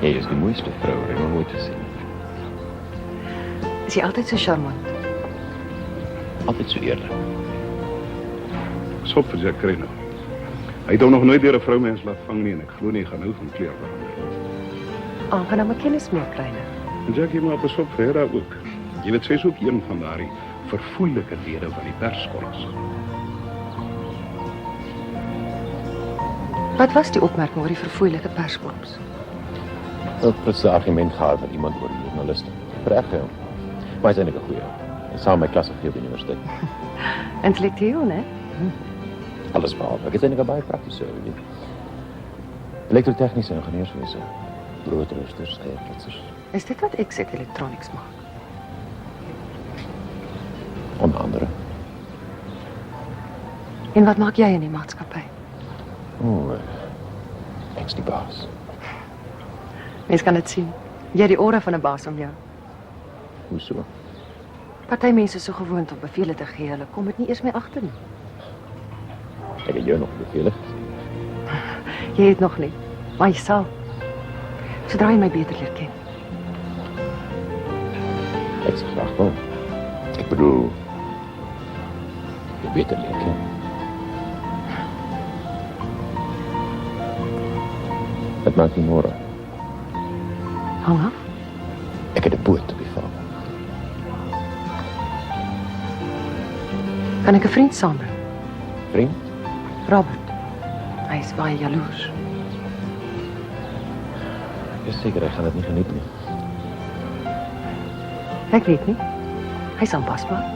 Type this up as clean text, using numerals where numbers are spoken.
Jy is die mooiste vrou wat ek nog ooit gesien het. Is jy altyd so charmant? Altyd so eerlik. Pas op vir Jack Krenner. Hy het hom nog nooit deur 'n vroumens laat vang nie en ek glo nie hy gaan nou van kleur verander. Aangenaam kennis meer, kleine. En Jackie, maar pas op vir Hera ook. Jy weet, sy is ook een van daardie verfoeilike lede van die perskorps. Wat was die opmerking oor die verfoeilike perskorps? Ek het 'n argument gehad met iemand oor die journaliste. Reg, ja. Maar hy is eintlik 'n goeie. Hy saam met my klas gegee op die universiteit. Intellektueel, né? Alles behalwe. Ek is eintlik 'n baie praktiese ou, weet jy. Elektrotechnische ingenieurswese. Broodroosters, eierklitsers. Is dit wat Exit Electronics maak? Onder andere. En wat maak jy in die maatskappy? Ek's die baas. Mens kan dit sien. Jy het die aura van 'n baas om jou. Hoeso? Party mense is so gewoond om bevele te gee, hulle kom dit nie eers mee agter nie. Ek het jou nog beveel. Jy het nog nie, maar jy sal. Sodra jy my beter leer ken. Ek sê graag wel. Ek bedoel, jy beter leer ken. Het maakt nie môre. Hang af. Ek het 'n boot op die vaart. Kan ek 'n vriend saambring? Vriend? Robert. Hy is baie jaloers. Ek is seker hy gaan dit nie geniet nie. Ek weet nie. Hy's aanpasbaar.